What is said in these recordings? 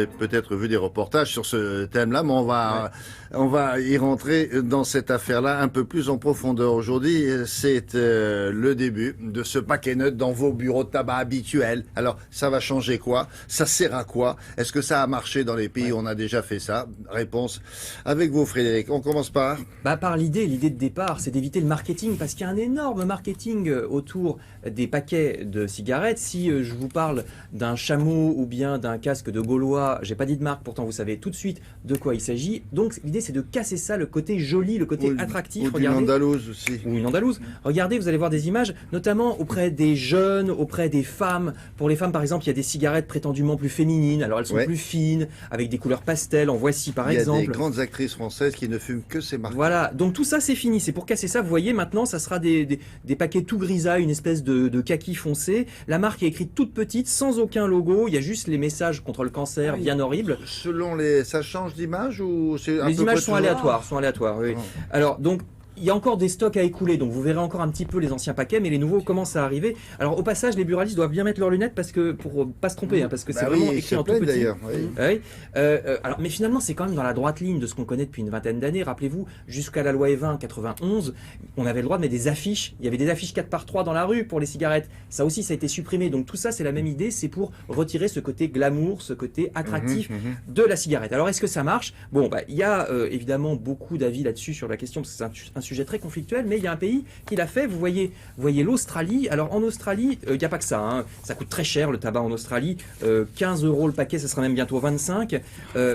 avez peut-être vu des reportages sur ce thème-là, mais on va y rentrer dans cette affaire-là un peu plus en profondeur. Aujourd'hui, c'est le début de ce paquet neutre dans vos bureaux de tabac habituels. Alors, ça va changer quoi? Ça sert à quoi? Est-ce que ça a marché dans les pays où on a déjà fait ça? Réponse avec vous, Frédéric. On commence par... Par l'idée de départ, c'est d'éviter le marketing, parce qu'il y a un énorme marketing autour des paquets de cigarettes. Si je vous parle d'un chameau ou bien d'un casque de Gaulois, j'ai pas dit de marque, pourtant vous savez tout de suite de quoi il s'agit. Donc l'idée c'est de casser ça, le côté joli, le côté attractif. Ou une andalouse aussi. Ou une andalouse. Regardez, vous allez voir des images, notamment auprès des jeunes, auprès des femmes. Pour les femmes, par exemple, il y a des cigarettes prétendument plus féminines. Alors elles sont plus fines, avec des couleurs pastel. En voici par exemple. Il y a des grandes actrices françaises qui ne fument que ces marques. Voilà, donc tout ça c'est fini. C'est pour casser ça. Vous voyez, maintenant, ça sera des paquets tout grisailles, une espèce de kaki foncé. La marque est écrite toute petite, sans aucun logo. Il y a juste les messages contre le cancer, bien horribles. Selon ça change d'image ou c'est un peu les images près sont aléatoires, oui. Alors donc il y a encore des stocks à écouler, donc vous verrez encore un petit peu les anciens paquets, mais les nouveaux commencent à arriver. Alors au passage, les buralistes doivent bien mettre leurs lunettes parce que pour pas se tromper, parce que c'est vraiment écrit en tout petit. D'ailleurs. Alors, mais finalement, c'est quand même dans la droite ligne de ce qu'on connaît depuis une vingtaine d'années. Rappelez-vous, jusqu'à la loi Evin en 91, on avait le droit de mettre des affiches. Il y avait des affiches 4x3 dans la rue pour les cigarettes. Ça aussi, ça a été supprimé. Donc tout ça, c'est la même idée, c'est pour retirer ce côté glamour, ce côté attractif de la cigarette. Alors est-ce que ça marche? Bon, il y a évidemment beaucoup d'avis là-dessus sur la question, parce que c'est un sujet très conflictuel, mais il y a un pays qui l'a fait. Vous voyez l'Australie. Alors en Australie, il n'y a pas que ça, hein. Ça coûte très cher le tabac en Australie. 15 € le paquet, ça sera même bientôt 25.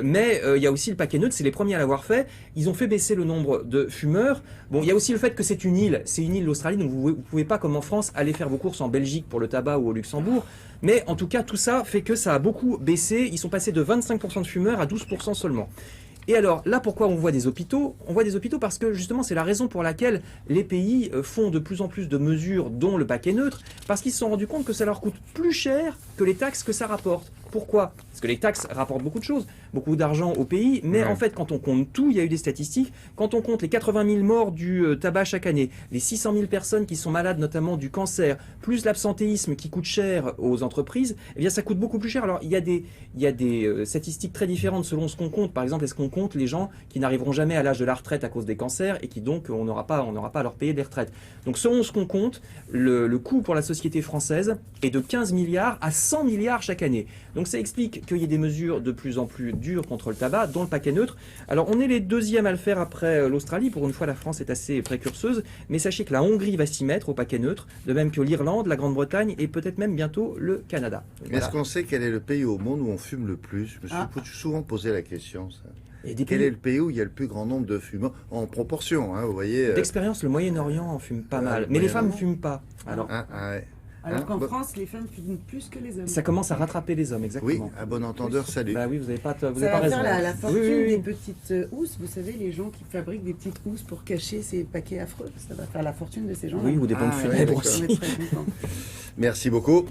Mais il y a aussi le paquet neutre, c'est les premiers à l'avoir fait. Ils ont fait baisser le nombre de fumeurs. Bon, il y a aussi le fait que c'est une île l'Australie, donc vous pouvez pas, comme en France, aller faire vos courses en Belgique pour le tabac ou au Luxembourg. Mais en tout cas, tout ça fait que ça a beaucoup baissé. Ils sont passés de 25% de fumeurs à 12% seulement. Et alors, là, pourquoi on voit des hôpitaux? On voit des hôpitaux parce que, justement, c'est la raison pour laquelle les pays font de plus en plus de mesures, dont le paquet neutre, parce qu'ils se sont rendus compte que ça leur coûte plus cher que les taxes que ça rapporte. Pourquoi? Parce que les taxes rapportent beaucoup de choses, beaucoup d'argent au pays, mais en fait, quand on compte tout, il y a eu des statistiques, quand on compte les 80 000 morts du tabac chaque année, les 600 000 personnes qui sont malades, notamment du cancer, plus l'absentéisme qui coûte cher aux entreprises, eh bien, ça coûte beaucoup plus cher. Alors, il y a des statistiques très différentes selon ce qu'on compte. Par exemple, est-ce qu'on compte les gens qui n'arriveront jamais à l'âge de la retraite à cause des cancers et qui donc, on n'aura pas à leur payer des retraites. Donc, selon ce qu'on compte, le coût pour la société française est de 15 milliards à 100 milliards chaque année. Donc ça explique qu'il y ait des mesures de plus en plus dures contre le tabac, dont le paquet neutre. Alors on est les deuxièmes à le faire après l'Australie. Pour une fois, la France est assez précurseuse. Mais sachez que la Hongrie va s'y mettre au paquet neutre, de même que l'Irlande, la Grande-Bretagne et peut-être même bientôt le Canada. Voilà. Est-ce qu'on sait quel est le pays au monde où on fume le plus? Je me suis souvent posé la question, ça. Quel est le pays où il y a le plus grand nombre de fumeurs en proportion, hein, vous voyez D'expérience, le Moyen-Orient en fume pas mal. Mais les femmes ne fument pas. Alors... Alors qu'en France, les femmes fument plus que les hommes. Ça commence à rattraper les hommes, exactement. Oui, à bon entendeur, salut. Bah oui, vous n'avez pas raison. Ça va faire la fortune des petites housses. Vous savez, les gens qui fabriquent des petites housses pour cacher ces paquets affreux. Ça va faire la fortune de ces gens-là. Oui, ou des pompes funèbres aussi. Merci beaucoup.